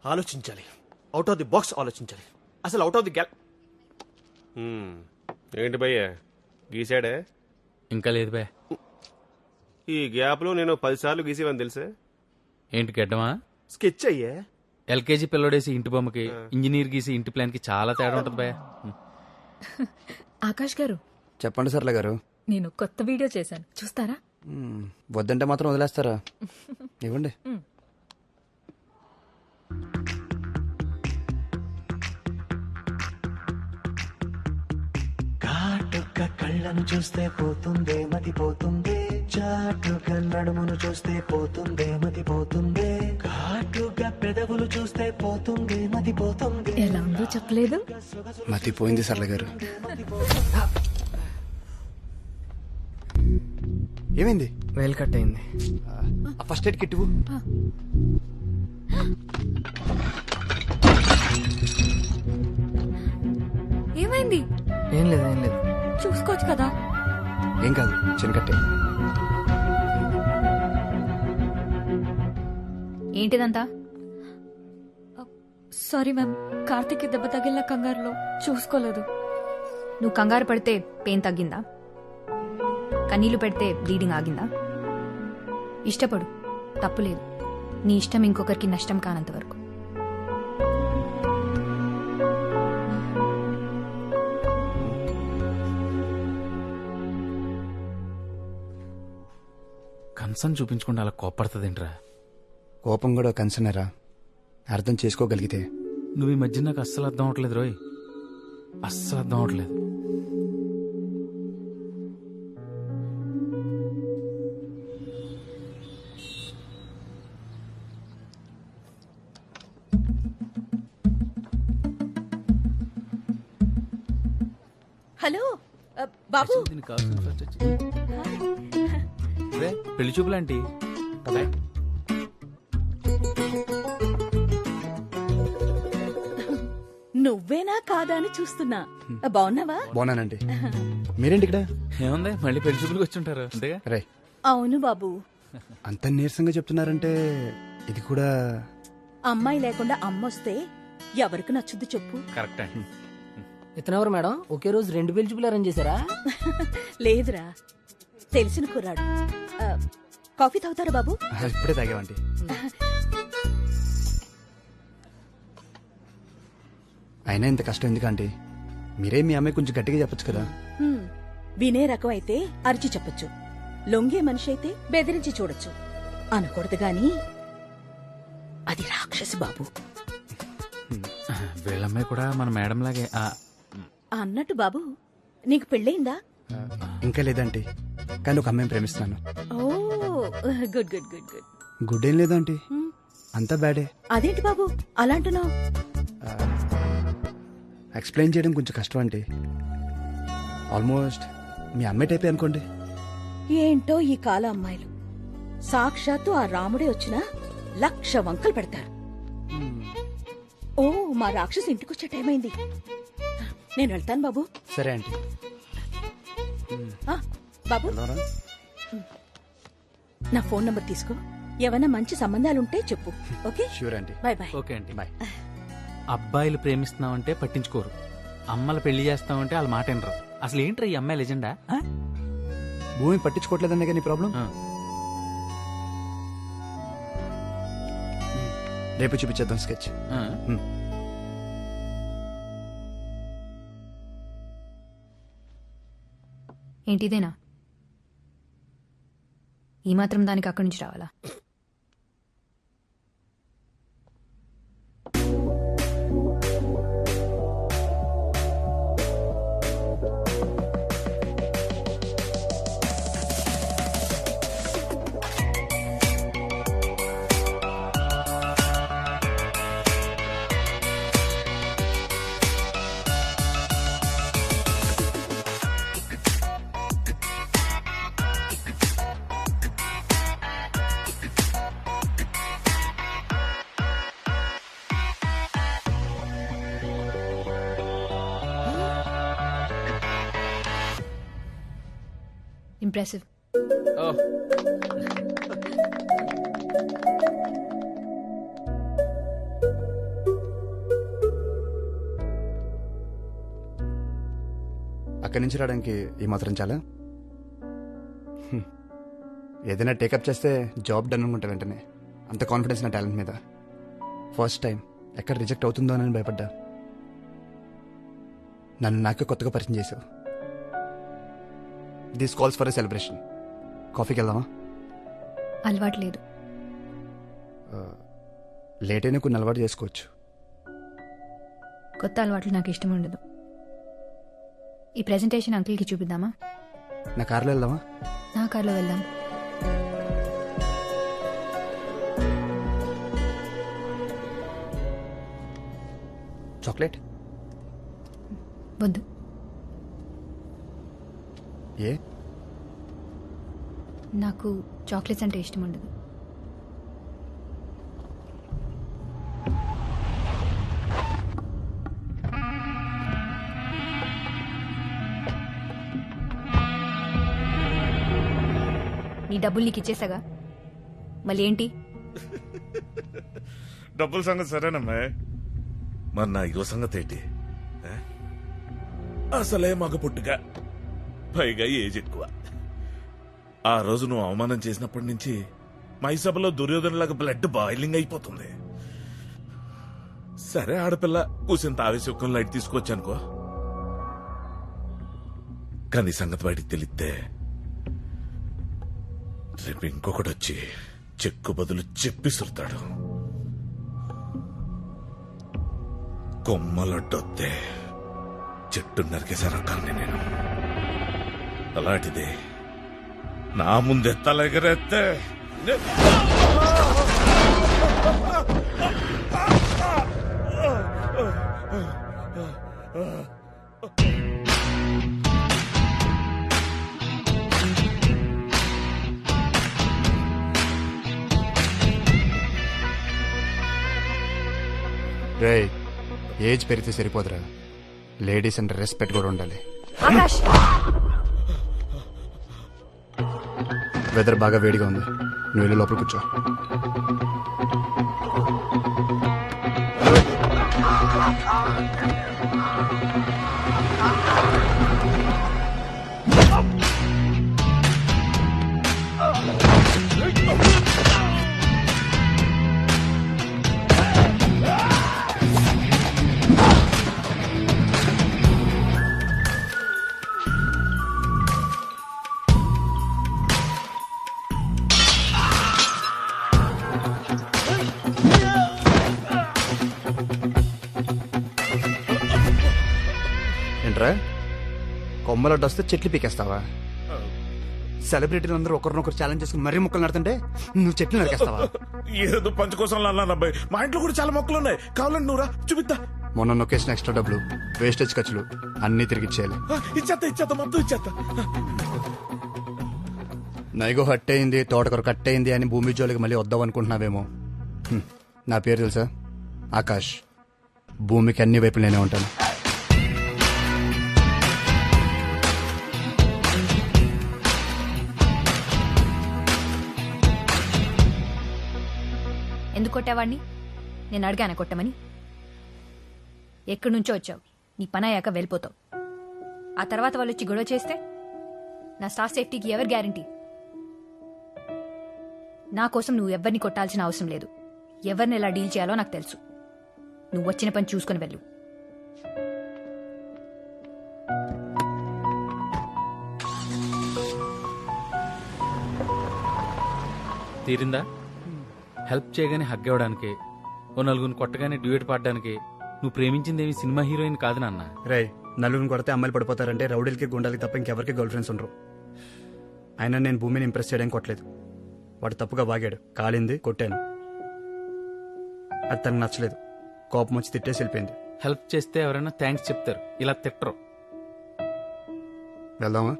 ఆలోచించాలి, out of the box ఆలోచించాలి, అసలు అవుట్ ఆఫ్ ది గ్యాల్. ఏంటి భయ్య గీసాడే? ఇంకా లేదు బే. ఈ గ్యాప్ లో నేను 10 సార్లు గీసేవని తెలుసా? ఏంటి గడ్డమా? స్కెచ్ అయ్యే. ఎల్కేజీ పిల్లడేసి ఇంటి బొమ్మకి, ఇంజనీర్ గీసి ఇంటి ప్లాన్ కి చాలా తేడా ఉంటది బే. ఆకాష్ గారు, చెప్పండి సర్లే గారు. నేను కొత్త వీడియో చేశాను, చూస్తారా? వద్దంటే మాత్రం వదిలేస్తారా? ఇవ్వండి. కాటుక కళ్ళను చూస్తే పోతుందే మతి పోతుందే, చాటుగా నడుమును చూస్తే పోతుందే మతి పోతుందే, ఘాటుగా పెదవులు చూస్తే పోతుందే మతి పోతుందే. ఎలా ఉందో చెప్పలేదు. మతిపోయింది సర్లే గారు. ఏమైంది? వేలు కట్ అయింది. ఫస్ట్ ఎయిడ్ కిట్ ఇవ్వు. ఏమైంది? ఏం లేదు ఏం లేదు. చూసుకోవచ్చు కదా. ఏం కాదు, చిన్న కట్టే. ఏంటిదంతా? సారీ మ్యామ్, కార్తీక్ దెబ్బ తగిలిన కంగారులో చూసుకోలేదు. నువ్వు కంగారు పడితే పెయిన్ తగ్గిందా? కన్నీళ్లు పెడితే బ్లీడింగ్ ఆగిందా? ఇష్టపడు, తప్పులేదు. నీ ఇష్టం ఇంకొకరికి నష్టం కానంత వరకు. కన్సర్న్ చూపించకుండా అలా కోపడుతుందేంట్రా? కోపం కూడా కన్సర్నరా, అర్థం చేసుకోగలిగితే. నువ్వు ఈ మధ్య నాకు అస్సలు అర్థం అవట్లేదు రోయ్, అస్సలు అర్థం అవట్లేదు. హలో బాబు. దీనికి కావాల్సిన first వచ్చి- రే, పెళ్లి చూపులాంటి నువ్వేనా కాదా అని చూస్తున్నా. బాగున్నావా? బాగున్నానండి. మీరేంటి ఇక్కడ? ఏముంది, మళ్ళీ పెళ్లి చూపులకు వచ్చి ఉంటారు అంతేగా. రే, అవును బాబు. అంత నీరసంగా చెప్తున్నారంటే ఇది కూడా. అమ్మాయి లేకుండా అమ్మొస్తే ఎవరికి నచ్చుద్ది చెప్పు? కరెక్ట్ అండి. ఇతనెవరు మేడం? ఒకే రోజు 2 పెళ్లి చూపులు అరేంజ్ చేశారా? లేదురా, తెలిసిన కుర్రాడు. కాఫీ తాగుతారా బాబు? ఇప్పుడే తాగామండి. అయినా ఇంత కష్టం ఎందుకంటే మీరే మీ అమ్మాయి కొంచెం గట్టిగా చెప్పొచ్చు కదా. వినే రకం అయితే అరిచి చెప్పొచ్చు, లొంగే మనిషి అయితే బెదిరించి చూడొచ్చు. అనకూడదు గాని అది రాక్షసి బాబు. వీళ్ళమ్మాయి కూడా మన మేడం లాగే. అన్నట్టు బాబు, నీకు పెళ్ళయిందా? ఇంకా లేదంటే, కానీ ఒక అమ్మాయిని ప్రేమిస్తున్నాను. Oh good good good good. Good ఏం లేదంటే అంతా బ్యాడే. అదేంటి బాబు అలా అంటున్నావు? ఎక్స్ప్లెయిన్ చేయడం కొంచెం కష్టం అంటే. ఆల్మోస్ట్ మీ అమ్మాయి టైపే అనుకోండి. ఏంటో ఈ కాల అమ్మాయిలు, సాక్షాత్తు ఆ రాముడే వచ్చినా 1,00,000 వంకలు పెడతారు. ఓ, మా రాక్షసి ఇంటికొచ్చే టైం అయింది, నేను వెళ్తాను బాబు. సరే ఆంటీ. బాబు, నా ఫోన్ నంబర్ తీసుకో, ఏమైనా మంచి సంబంధాలుంటే చెప్పు. Okay? Sure aunty. Bye bye. Okay అండి. బాయ్. అబ్బాయిలు ప్రేమిస్తున్నామంటే పట్టించుకోరు, అమ్మలు పెళ్లి చేస్తామంటే వాళ్ళ మాట వినరు. అసలు ఏంట్రా ఈ అమ్మాయి లెజెండా? భూమి పట్టించుకోవట్లేదనే కానీ ప్రాబ్లం. రేపు చూపించేద్దాం స్కెచ్. ఏంటిదేనా? ఈ మాత్రం దానికి అక్కడి నుంచి రావాలా? Impressive. Oh. అక్కడి నుంచి రావడానికి ఈ మాత్రం చాలా హ్మ్. ఏదైనా టేకప్ చేస్తే జాబ్ డన్ అనుకుంటా వెంటనే. అంత కాన్ఫిడెన్స్ నా టాలెంట్ మీద. ఫస్ట్ టైం ఎక్కడ రిజెక్ట్ అవుతుందో అని భయపడ్డా. నన్ను నాకే కొత్తగా పరిచయం చేసావు. This calls for a celebration. కాఫీకి వెళ్దామా? అలవాటు లేదు. లేట్ అయినా కొన్ని అలవాటు చేసుకోవచ్చు. కొత్త అలవాట్లు నాకు ఇష్టం ఉండదు. ఈ ప్రెజెంటేషన్ అంకుల్కి చూపిద్దామా? నా కార్లో వెళ్దామా? నా కార్లో వెళ్దాం. చాక్లెట్ వద్దు. ఏ? నాకు చాక్లెట్స్ అంటే ఇష్టం ఉండదు. నీ డబ్బులు నీకు ఇచ్చేసాగా, మళ్ళీ ఏంటి? డబ్బుల సంగతి సరేనమ్మా, మరి నా ఇగో సంగతి ఏంటి? ఆ? అసలే మగ పుట్టుగా, పైగా ఏజ్ ఎక్కువ. ఆ రోజు నువ్వు అవమానం చేసినప్పటి నుంచి మై సభలో దుర్యోధనలాగా బ్లడ్ బాయిలింగ్ అయిపోతుంది. సరే ఆడపిల్ల కూసింత ఆవేశం లైట్ తీసుకొచ్చానుకో, కానీ సంగతి బయటికి తెలిస్తే రేపు ఇంకొకటి వచ్చి చెక్కు బదులు చెప్పిసురుతాడు. కొమ్మలొడ్డొత్తే చెట్టు నరికేసే రకాన్ని నేను. అలాంటిది నా ముందే తలెగరేస్తే రే, ఏజ్ పెరిగితే సరిపోదురా, లేడీస్ అంటే రెస్పెక్ట్ కూడా ఉండాలి. ఆకాష్, వెదర్ బాగా వేడిగా ఉంది, నువ్వు వెళ్ళి లోపల కూర్చో. ఏంట్రా, కొమ్మలడ్డు వస్తే చెట్లు పీకేస్తావా? సెలబ్రిటీలు అందరూ ఒకరినొకరు ఛాలెంజ్ చేసుకుని మరీ మొక్కలు నడుతుంటే నువ్వు చెట్లు నరికేస్తావా? ఏదో పంచ కోసం అబ్బాయి, మా ఇంట్లో కూడా చాలా మొక్కలు ఉన్నాయి, కావాలంటే నువ్వురా చూపిస్తా. మొన్న నొక్కేసిన ఎక్స్ట్రా డబ్బులు, వేస్టేజ్ ఖర్చులు అన్నీ తిరిగి ఇచ్చేయాలి. ఇచ్చేస్తా మొత్తం ఇచ్చేస్తా. నైగో హట్ అయింది, తోటకూర కట్ అయింది అని భూమి జోలికి మళ్ళీ వద్దాం అనుకుంటున్నావేమో. నా పేరు తెలుసా? ఆకాష్. భూమికి అన్ని వైపులు నేనే ఉంటాను. ఎందుకు కొట్టావాడిని? నేను అడిగాను కొట్టమని. ఎక్కడి నుంచో వచ్చావు, నీ పని అయ్యాక వెళ్ళిపోతావు. ఆ తర్వాత వాళ్ళు వచ్చి గొడవ చేస్తే నా స్టాఫ్ సేఫ్టీకి ఎవరు గ్యారంటీ? నా కోసం నువ్వు ఎవరిని కొట్టాల్సిన అవసరం లేదు. ఎవరిని ఎలా డీల్ చేయాలో నాకు తెలుసు. నువ్వు వచ్చిన పని చూసుకుని వెళ్ళు. తీరిందా? హెల్ప్ చేయగానే హగ్ ఇవ్వడానికి, ఓ నలుగురిని కొట్టగానే డ్యూయట్ పాడడానికి నువ్వు ప్రేమించిందేమి సినిమా హీరోయిన్ కాదు నాన్న. రే, నలుగురిని కొడితే అమ్మాయిలు పడిపోతారంటే రౌడీలకి గుండాలకి తప్ప ఇంకెవరికి గర్ల్ ఫ్రెండ్స్ ఉండరు. అయినా నేను భూమిని ఇంప్రెస్ చేయడానికి కొట్టలేదు. వాడు తప్పుగా వాగాడు, కాలింది, కొట్టాను. అది తనకు నచ్చలేదు, కోపం వచ్చి తిట్టేసి వెళ్ళిపోయింది. హెల్ప్ చేస్తే ఎవరైనా థ్యాంక్స్ చెప్తారు, ఇలా తిట్టరు. వెళ్దామా?